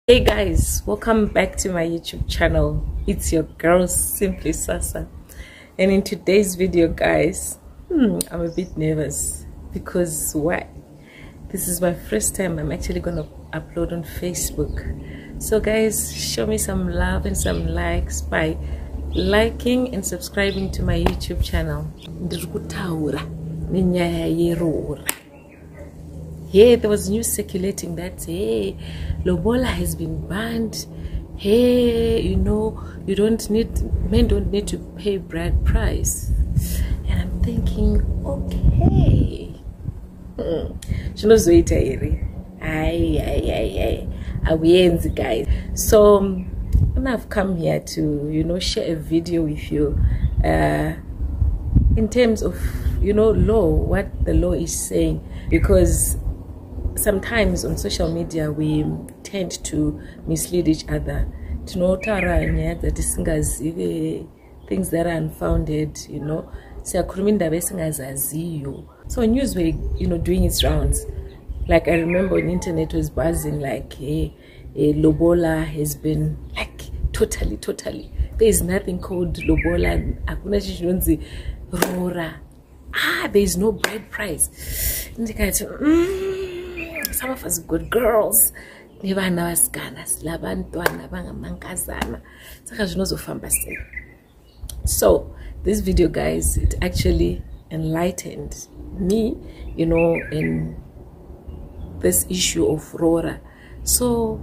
Hey guys, welcome back to my YouTube channel. It's your girl Simply Sasa, and in today's video guys, I'm a bit nervous because why? This is my first time I'm actually gonna upload on Facebook. So guys, show me some love and some likes by liking and subscribing to my YouTube channel. Yeah, there was news circulating that hey, Lobola has been banned. Hey, you know, men don't need to pay bride price. And I'm thinking, okay. She knows what I guys. So and I've come here to, share a video with you in terms of, law, what the law is saying, because sometimes on social media we tend to mislead each other, to know that things that are unfounded, so news were doing its rounds. Like I remember on the internet was buzzing like, hey, Lobola has been like totally there is nothing called Lobola, roora. There is no bride price. Some of us good girls, so this video guys, it actually enlightened me, in this issue of roora. So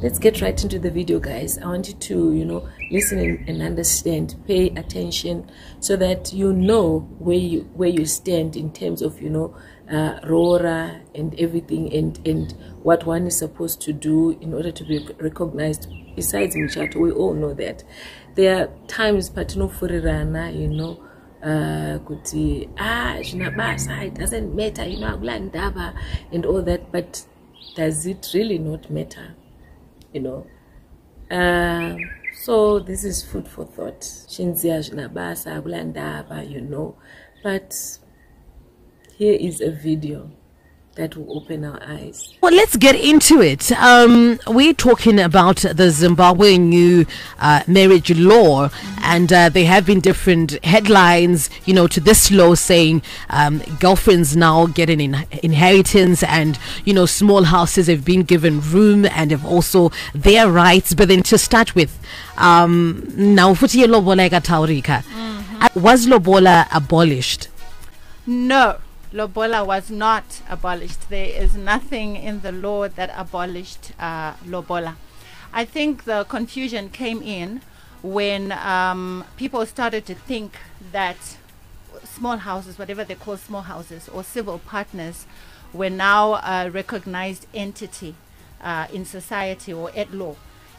let's get right into the video guys. I want you to listen and understand, pay attention, so that you know where you stand in terms of roora and everything, and what one is supposed to do in order to be recognized. Besides mchato, we all know that there are times patino furirana, kuti it doesn't matter, agulandaba and all that, but does it really not matter? So this is food for thought. Shinzia jinabasa agulandaba, but here is a video that will open our eyes. Well, let's get into it. We're talking about the Zimbabwe new marriage law, and there have been different headlines, to this law saying girlfriends now get an inheritance, and small houses have been given room and have also their rights. But then to start with, now was Lobola abolished? No. Lobola was not abolished. There is nothing in the law that abolished Lobola. I think the confusion came in when people started to think that small houses, whatever they call small houses, or civil partners, were now a recognized entity in society or at law.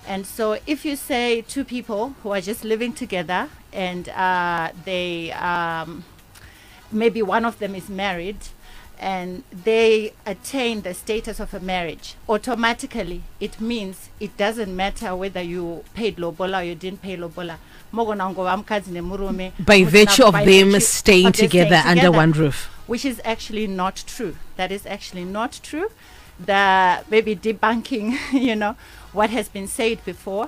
And so if you say two people who are just living together and they maybe one of them is married and they attain the status of a marriage, automatically it means it doesn't matter whether you paid Lobola or you didn't pay Lobola, by virtue of them staying together under one roof, which is actually not true. That is actually not true. The maybe debunking what has been said before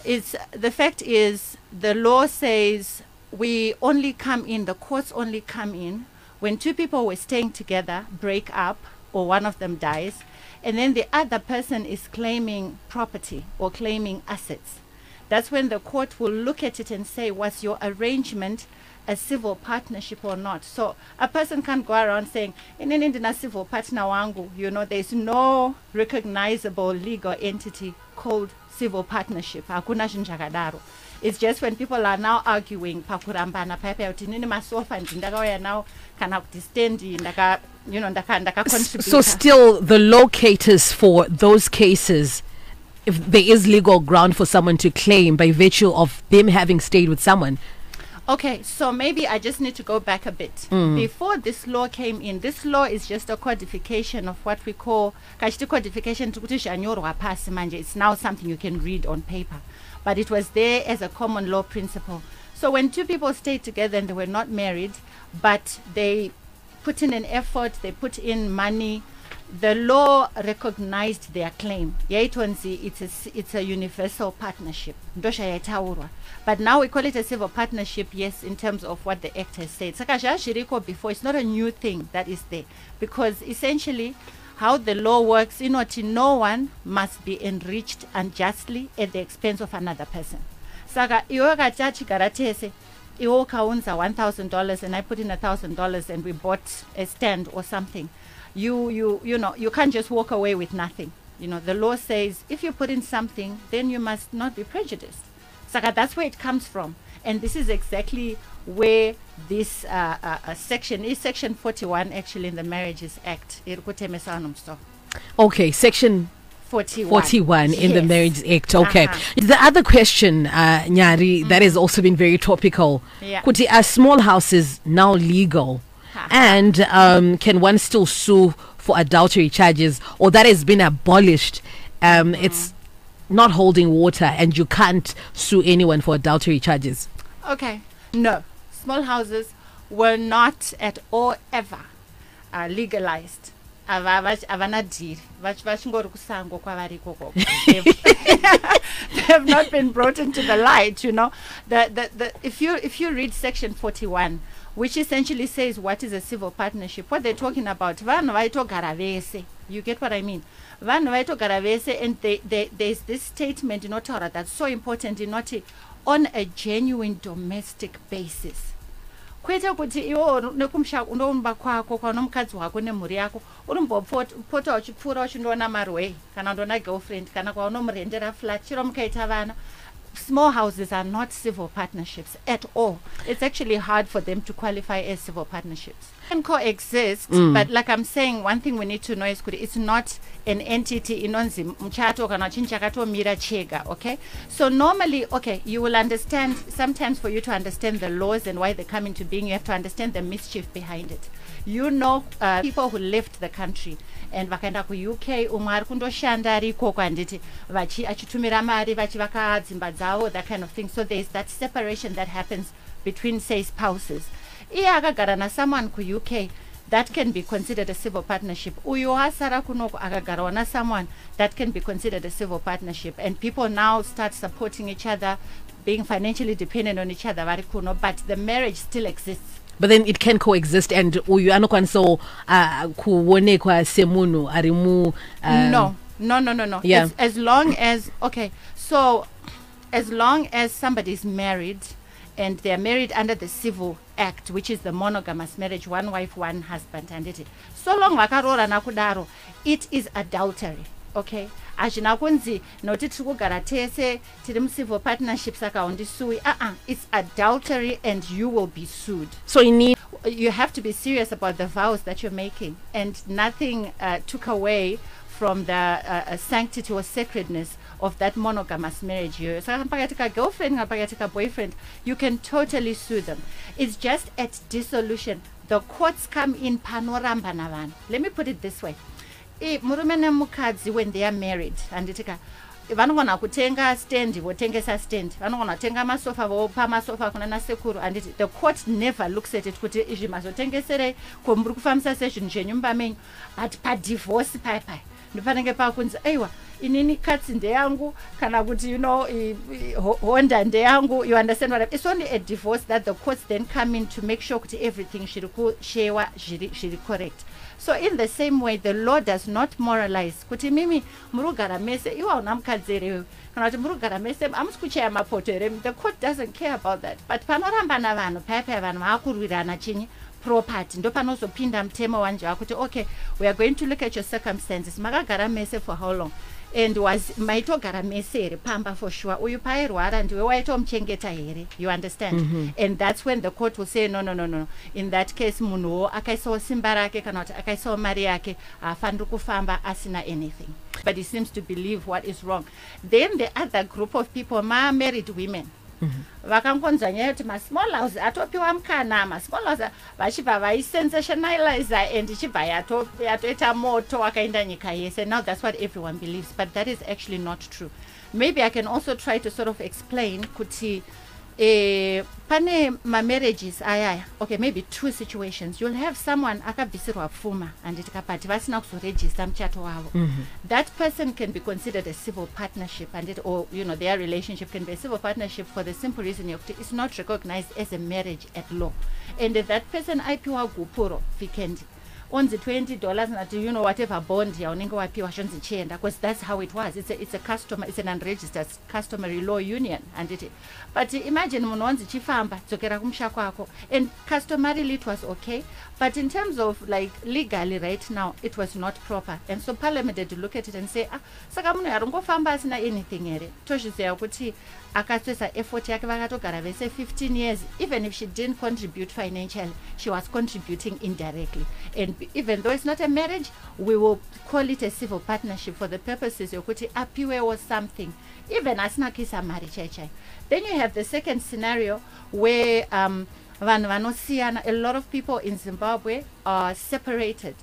is the fact is the law says we only come in, the courts only come in when two people were staying together, break up, or one of them dies, and then the other person is claiming property or claiming assets. That's when the court will look at it and say, was your arrangement a civil partnership or not? So a person can't go around saying, in civil partner wangu, there's no recognizable legal entity called civil partnership. Hakuna shinjakadaro. It's just when people are now arguing, pakurambana paipa uti nini masofa ndakawaya now kana kutistendi ndaka contribute. So still the law caters for those cases if there is legal ground for someone to claim by virtue of them having stayed with someone. Okay, so maybe I just need to go back a bit. Before this law came in, this law is just a codification of what we call codification. It's now something you can read on paper, but it was there as a common law principle. So when two people stayed together and they were not married, but they put in an effort, they put in money, the law recognized their claim. It's a universal partnership. But now we call it a civil partnership, yes, in terms of what the act has said. Before, it's not a new thing that is there, because essentially how the law works, no one must be enriched unjustly at the expense of another person. Saka iwo kaunza $1,000 and I put in $1,000 and we bought a stand or something. You can't just walk away with nothing. The law says if you put in something, then you must not be prejudiced. So that's where it comes from. And this is exactly where this section is, section 41 actually in the Marriages Act. Okay, section 41 in the Marriage Act. Okay. The other question, Nyari, that has also been very topical. Yeah. Kuti, are small houses now legal? And can one still sue for adultery charges, or that has been abolished? It's not holding water and you can't sue anyone for adultery charges. Okay. No. Small houses were not at all ever legalized. They have not been brought into the light. If you read section 41, which essentially says what is a civil partnership, what they're talking about, you get what I mean? And there's this statement that's so important, on a genuine domestic basis. Kwete kuti iwo nekumsha unomba kwako kwanomukadzi wako nemhuri yako unombopota uchipfuura uchindoona marway kana ndona girlfriend kana kwaunomurendera flat chiro mukaita vana. Small houses are not civil partnerships at all. It's actually hard for them to qualify as civil partnerships. Can coexist, but like I'm saying, one thing we need to know is it's not an entity inonzi mchato kana chinchakatomira chega, okay? So normally, okay, you will understand, sometimes for you to understand the laws and why they come into being, you have to understand the mischief behind it. People who left the country and vakaenda ku UK umwe ari kundoshanda ari ikoko handiti achitumira mari vachivaka dzimba dzavo, that kind of thing. So there's that separation that happens between, say, spouses. Iye akagara nasomeone ku UK, that can be considered a civil partnership. Uyo asara kunoko akagara na someone, that can be considered a civil partnership. And people now start supporting each other, being financially dependent on each other, but the marriage still exists. But then it can coexist, and uyu anokwanisa kuonekwa semunu arimu. No. Yeah. As long as, okay, so as long as somebody's married and they're married under the Civil Act, which is the monogamous marriage, one wife, one husband, and it. So long vakarora nakudaro, it is adultery, okay? Ajina kunzi noti tikugara tese tiri civil partnerships saka undisui. It's adultery and you will be sued. So you have to be serious about the vows that you're making, and nothing took away from the sanctity or sacredness of that monogamous marriage. So girlfriend, boyfriend, you can totally sue them. It's just at dissolution. The courts come in panoramba navan. Let me put it this way. Murume nemukadzi, when they are married, anditika vanogona kutenga stand votengesa stand, vanogona kutenga masofa vopa masofa kuna nasekuru, and the court never looks at it kuti izvi mazotengesere ko muri kufambisa sezvinhu zvenyumba menyu, but padivorce paipai ndopanenge pakunzi aiwa inini katsi ndeyangu kana kuti honda ndeyangu. You understand what it's only a divorce that the courts then come in to make sure kuti everything shiri kushewa shiri correct. So in the same way, the law does not moralize. Kuti mimi murugara mese iwa unamkadzere kana kuti murugara mese amusikuchaya mapoto ere. The court doesn't care about that. But panoramba na vanhu paipai vanhu vakurwirana chinyi property ndo panozopinda mtemo wanje wakuti okay, we are going to look at your circumstances. Makagara mese for how long? And was maitogara mese here pamba for sure. Uyu pairwara ndiwe waitomuchengeta here. You understand? And that's when the court will say no. In that case munhu akaisawo simba rake kana kuti akaisawo mari yake afaniri kufamba asina anything. But he seems to believe what is wrong. Then the other group of people, married women, vakangonzwa nyaya yekuti masmall house atopiwa mukana, masmall house vachibva vaisensationalize and ichibva yatoita moto wakaenda nyika yese. Now that's what everyone believes, but that is actually not true. Maybe I can also try to sort of explain kuti pane marriages ayaya, okay, maybe two situations. You'll have someone akabvisirwa pfuma and tikapati vasina kuzoregister muchato wavo. That person can be considered a civil partnership, and or their relationship can be a civil partnership for the simple reason it's not recognized as a marriage at law. And that person aipiwa gupuro vikendi on the $20 and whatever bond yaunenge wapiwa shonzi chienda, because that's how it was. It's a customer, it's an unregistered customary law union, and but imagine munhu wanzi chifamba dzokera kumusha kwako, and customarily it was okay, but in terms of like legally right now it was not proper. And so parliament had to look at it and say saka munhu arongofamba asina anything here, tozviziva kuti akatoisa effort yake vakatogara vese 15 years. Even if she didn't contribute financially, she was contributing indirectly, and even though it's not a marriage, we will call it a civil partnership for the purposes yokuti apiwe or something, even asina kisa mari chaichai. Then you have the second scenario where a lot of people in Zimbabwe are separated,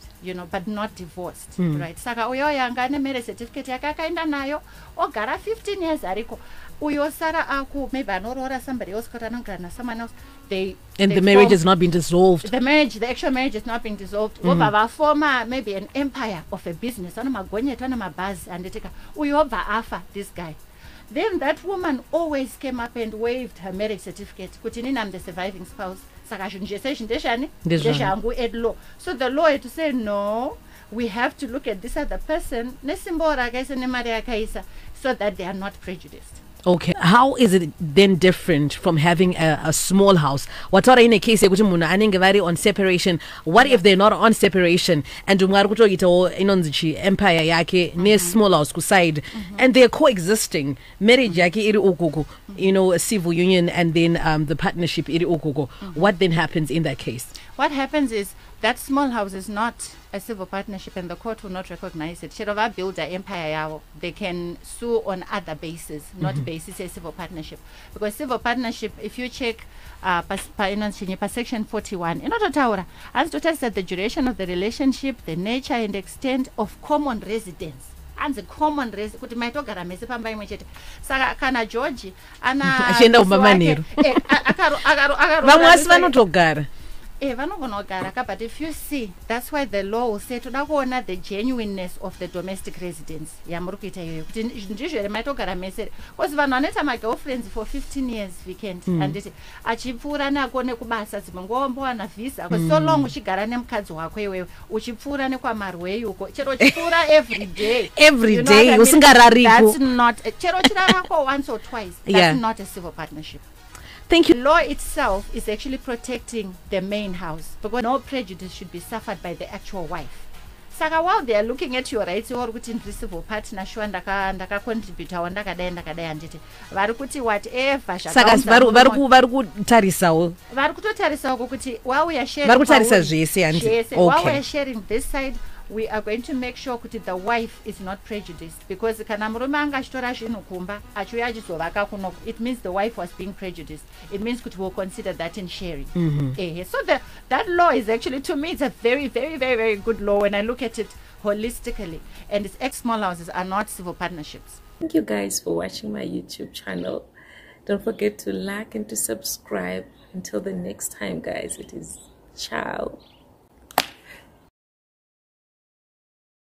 but not divorced, right? Saka uyo yanga ane marriage certificate yake akaenda nayo ogara 15 years ariko uyo sara aku maybe anorora somebody else kota anogara someone else, the marriage has not been dissolved. The actual marriage has not been dissolved. Obva former maybe an empire of a business, ana magonyeto ana mabazi, and uyo obva afa this guy. Then that woman always came up and waved her marriage certificate. Kuti nini, I'm the surviving spouse. Saka law. So the law had to say, no, we have to look at this other person, so that they are not prejudiced. Okay, how is it then different from having a small house? What are in a case on separation? What if they're not on separation and empire yake near small house side and they're coexisting? Marriage yake a civil union, and then the partnership What then happens in that case? What happens is that small house is not a civil partnership, and the court will not recognize it. Shirova build an empire, they can sue on other bases, not basis a civil partnership. Because civil partnership, if you check section 41, as to test that the duration of the relationship, the nature and extent of common residence. And the common residence, kuti maitogara mese pamba imwe chete. Saka kana George ana achienda kumamaniro. Vamwe asi vanotogara. But if you see, that's why the law will say to the genuineness of the domestic residence. Because my girlfriends for 15 years weekend and achipfura nakone kubasa dzimwe visa because so long uchigara nemukadzi wako iwewe uchipfura nekwamarwe yuko chero chipfura every day usingarariko. That's not chero chirarako once or twice. That's not a civil partnership. Thank you. The law itself is actually protecting the main house because no prejudice should be suffered by the actual wife. Saka while they are looking at your rights, or within civil partner, ndaka contribute ndakadai anditi vari kuti whatever vari kutarisawo kuti while we are sharing while we are sharing this side, we are going to make sure that the wife is not prejudiced, because kana murume angashitora zvinhu kumba achiuya achizovaka kunoko, it means the wife was being prejudiced. It means that we'll consider that in sharing. So that law is actually, to me, it's a very, very, very, very good law when I look at it holistically. And its small houses are not civil partnerships. Thank you guys for watching my YouTube channel. Don't forget to like and to subscribe. Until the next time, guys, it is ciao.